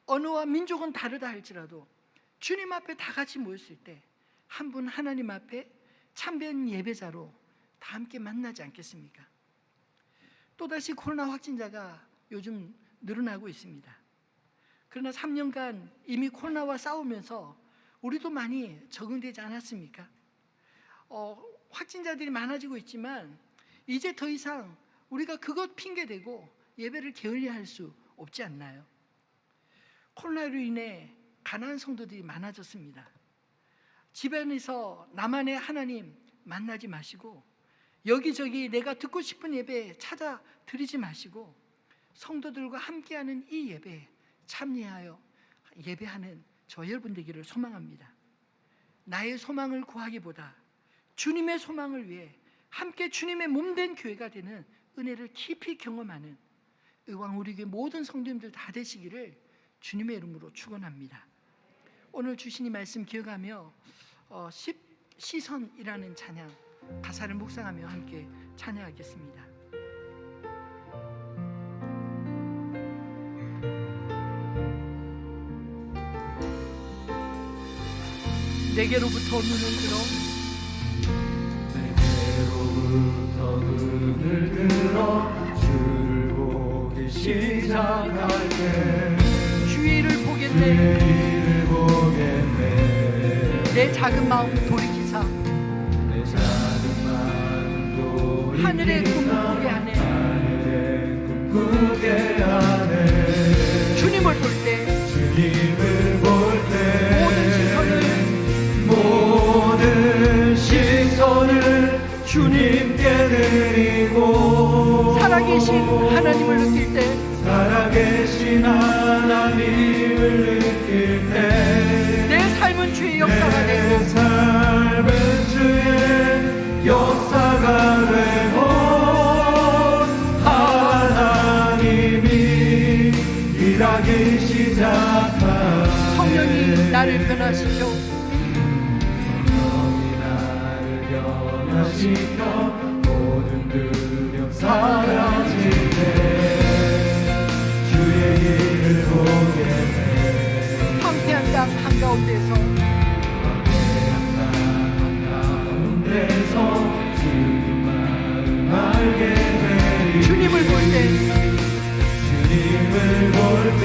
언어와 민족은 다르다 할지라도 주님 앞에 다 같이 모였을 때 한 분 하나님 앞에 참된 예배자로 다 함께 만나지 않겠습니까? 또다시 코로나 확진자가 요즘 늘어나고 있습니다. 그러나 3년간 이미 코로나와 싸우면서 우리도 많이 적응되지 않았습니까? 확진자들이 많아지고 있지만 이제 더 이상 우리가 그것 핑계대고 예배를 게을리할 수 없지 않나요? 코로나로 인해 가난한 성도들이 많아졌습니다. 집안에서 나만의 하나님 만나지 마시고 여기저기 내가 듣고 싶은 예배 찾아 드리지 마시고 성도들과 함께하는 이 예배에 참여하여 예배하는 저 여러분 되기를 소망합니다. 나의 소망을 구하기보다 주님의 소망을 위해 함께 주님의 몸된 교회가 되는 은혜를 깊이 경험하는 의왕 우리 교회 모든 성도님들 다 되시기를 주님의 이름으로 축원합니다. 오늘 주신 이 말씀 기억하며 시선이라는 찬양 가사를 묵상하며 함께 찬양하겠습니다. 내게로부터 눈을 들어 주를 보기 시작할 때 주위를 보겠네. 내 작은 마음 돌이키사 하늘의 꿈꾸게 하네. 주님을 볼 때 모든 시선을 주님께 드리고 살아계신 하나님을 느낄 때 살아계신 하나님을 느낄 때 내 삶은 주의 역사가 되고 삶은 주의 역사가 되고 하나님이 일하기 시작하네. 성령이 나를 변화시켜 모든 두려움 사라지네. 주의 일을 보게 돼. 황폐한 땅 한가운데서 주님을 알게 되리. 주님을 볼 때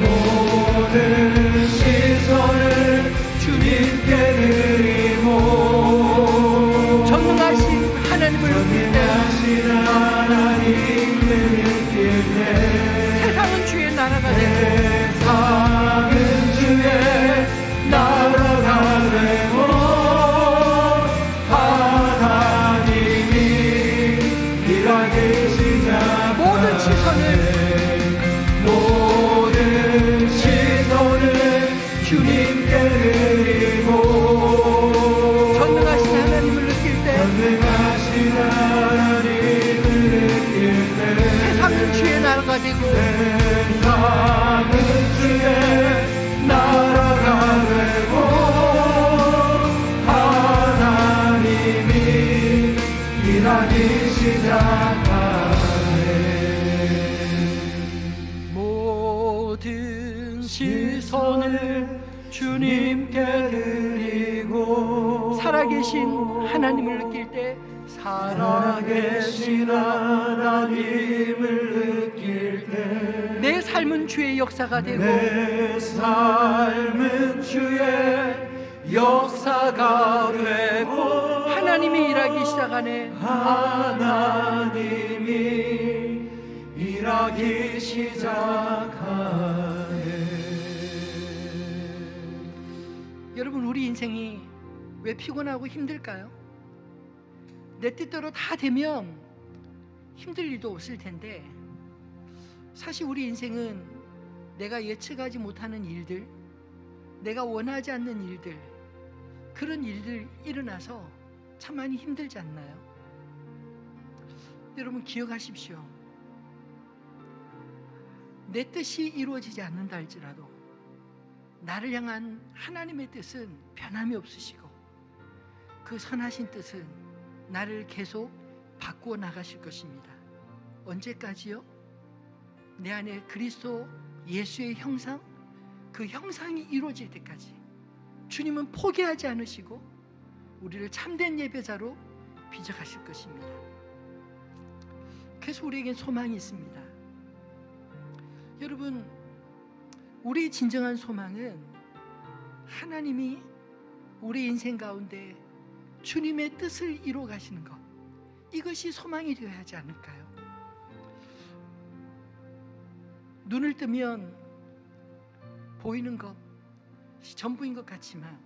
모든 시선을 주님께 드리고 전능하신 하나님을 느낄 때 세상은 주의 나라가 되고 세상은 주의 나라가 되고 하나님이 일하기 시작하네. 모든 시선을 주님께 드리고 전능하신 하나님을 느낄 때 세상은 주의 나라가 되고 세상은 주의 나라가 되고 하나님이 일하기 시작하네. 모든 시선을 주님께 드리고 살아계신 하나님을 느낄 때 살아계신 하나님을 느낄 때 내 삶은 주의 역사가 되고 내 삶은 주의 역사가 되고 하나님이 일하기 시작하네. 하나님이 일하기 시작하네. 여러분, 우리 인생이 왜 피곤하고 힘들까요? 내 뜻대로 다 되면 힘들 일도 없을 텐데 사실 우리 인생은 내가 예측하지 못하는 일들, 내가 원하지 않는 일들, 그런 일들 일어나서 참 많이 힘들지 않나요? 여러분 기억하십시오. 내 뜻이 이루어지지 않는다 할지라도 나를 향한 하나님의 뜻은 변함이 없으시고 그 선하신 뜻은 나를 계속 바꾸어 나가실 것입니다. 언제까지요? 내 안에 그리스도 예수의 형상, 그 형상이 이루어질 때까지 주님은 포기하지 않으시고 우리를 참된 예배자로 빚어가실 것입니다. 그래서 우리에겐 소망이 있습니다. 여러분, 우리 진정한 소망은 하나님이 우리 인생 가운데 주님의 뜻을 이루어 가시는 것, 이것이 소망이 되어야 하지 않을까요? 눈을 뜨면 보이는 것이 전부인 것 같지만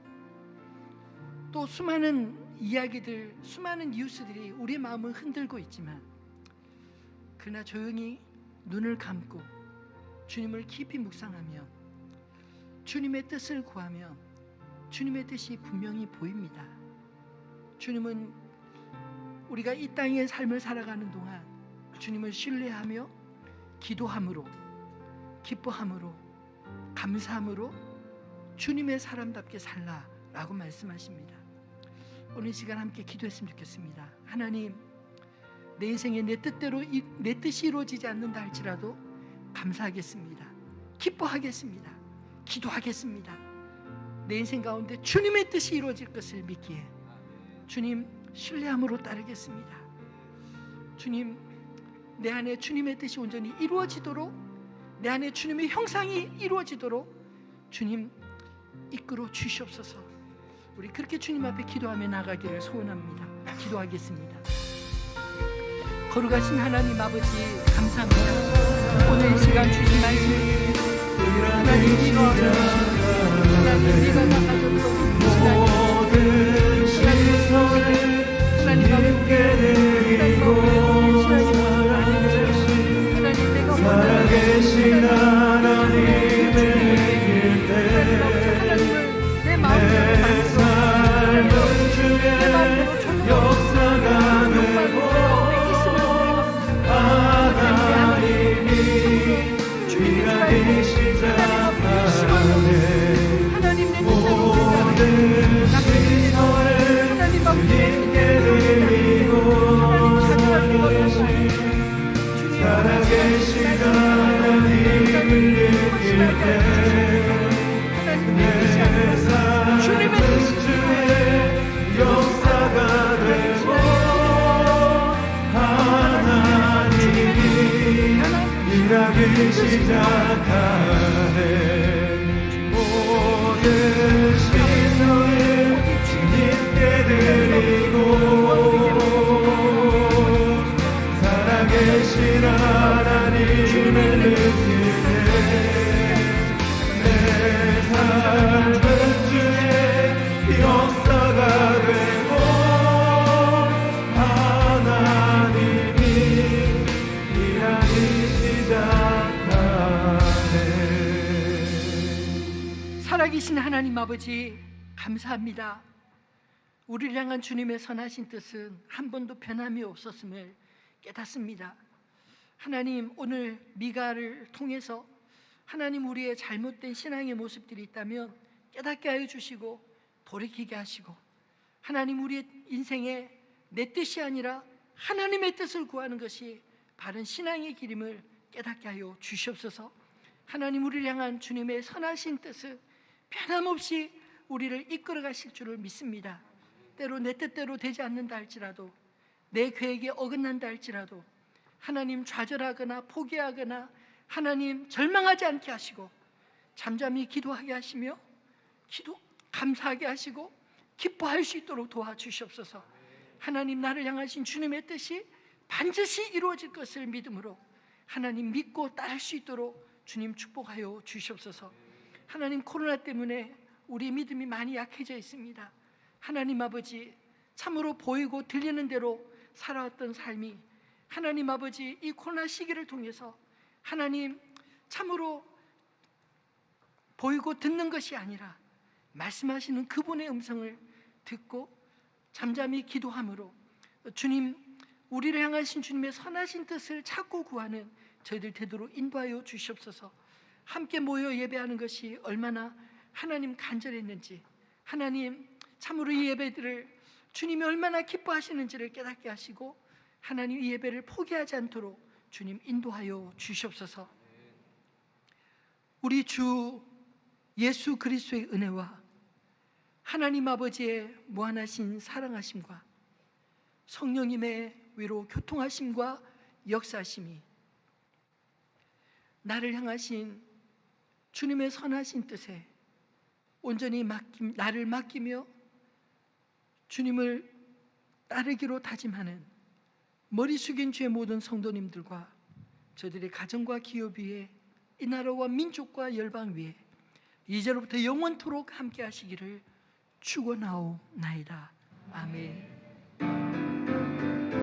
또 수많은 이야기들, 수많은 뉴스들이 우리의 마음을 흔들고 있지만, 그러나 조용히 눈을 감고 주님을 깊이 묵상하면, 주님의 뜻을 구하면 주님의 뜻이 분명히 보입니다. 주님은 우리가 이 땅의 삶을 살아가는 동안 주님을 신뢰하며 기도함으로, 기뻐함으로, 감사함으로 주님의 사람답게 살라라고 말씀하십니다. 오늘 시간 함께 기도했으면 좋겠습니다. 하나님, 내 인생에 내 뜻대로 내 뜻이 이루어지지 않는다 할지라도 감사하겠습니다. 기뻐하겠습니다. 기도하겠습니다. 내 인생 가운데 주님의 뜻이 이루어질 것을 믿기에 주님 신뢰함으로 따르겠습니다. 주님, 내 안에 주님의 뜻이 온전히 이루어지도록, 내 안에 주님의 형상이 이루어지도록 주님 이끌어 주시옵소서. 우리 그렇게 주님 앞에 기도하며 나가기를 소원합니다. 기도하겠습니다. 거룩하신 하나님 아버지, 감사합니다. 오늘 이 시간 주신 말씀, 하나님 우리가 나가도록 모든 시선을 살아계신 하나님의 길 내 삶은 주의 역사가 되고 하나님이 일하기 시작하네. 모든 시선을 주님께 드리고 살아계신 하나님을 느낄 때내 삶은 주의 역사가 되고 하나님이 일하기 시작하네. 모든 시선을 주님께 드리고 살아계신 하나님을 느낄 때내 삶은 주의 역사가 되고 하나님이 일하기 시작하네. 살아계신 하나님 아버지, 감사합니다. 우리를 향한 주님의 선하신 뜻은 한 번도 변함이 없었음을 깨닫습니다. 하나님, 오늘 미가를 통해서 하나님 우리의 잘못된 신앙의 모습들이 있다면 깨닫게 하여 주시고 돌이키게 하시고, 하나님 우리의 인생에 내 뜻이 아니라 하나님의 뜻을 구하는 것이 바른 신앙의 길임을 깨닫게 하여 주시옵소서. 하나님, 우리를 향한 주님의 선하신 뜻은 변함없이 우리를 이끌어 가실 줄을 믿습니다. 때로 내 뜻대로 되지 않는다 할지라도, 내 계획에 어긋난다 할지라도 하나님 좌절하거나 포기하거나 하나님 절망하지 않게 하시고 잠잠히 기도하게 하시며 감사하게 하시고 기뻐할 수 있도록 도와주시옵소서. 하나님, 나를 향하신 주님의 뜻이 반드시 이루어질 것을 믿음으로 하나님 믿고 따를 수 있도록 주님 축복하여 주시옵소서. 하나님, 코로나 때문에 우리 믿음이 많이 약해져 있습니다. 하나님 아버지, 참으로 보이고 들리는 대로 살아왔던 삶이 하나님 아버지 이 코로나 시기를 통해서 하나님 참으로 보이고 듣는 것이 아니라 말씀하시는 그분의 음성을 듣고 잠잠히 기도함으로 주님, 우리를 향하신 주님의 선하신 뜻을 찾고 구하는 저희들 되도록 인도하여 주시옵소서. 함께 모여 예배하는 것이 얼마나 하나님 간절했는지, 하나님 참으로 이 예배들을 주님이 얼마나 기뻐하시는지를 깨닫게 하시고 하나님 이 예배를 포기하지 않도록 주님 인도하여 주시옵소서. 우리 주 예수 그리스도의 은혜와 하나님 아버지의 무한하신 사랑하심과 성령님의 위로 교통하심과 역사하심이 나를 향하신 주님의 선하신 뜻에 온전히 나를 맡기며 주님을 따르기로 다짐하는 머리 숙인 주의 모든 성도님들과 저들의 가정과 기업 위에 이 나라와 민족과 열방 위에 이제로부터 영원토록 함께 하시기를 축원하옵나이다. 아멘.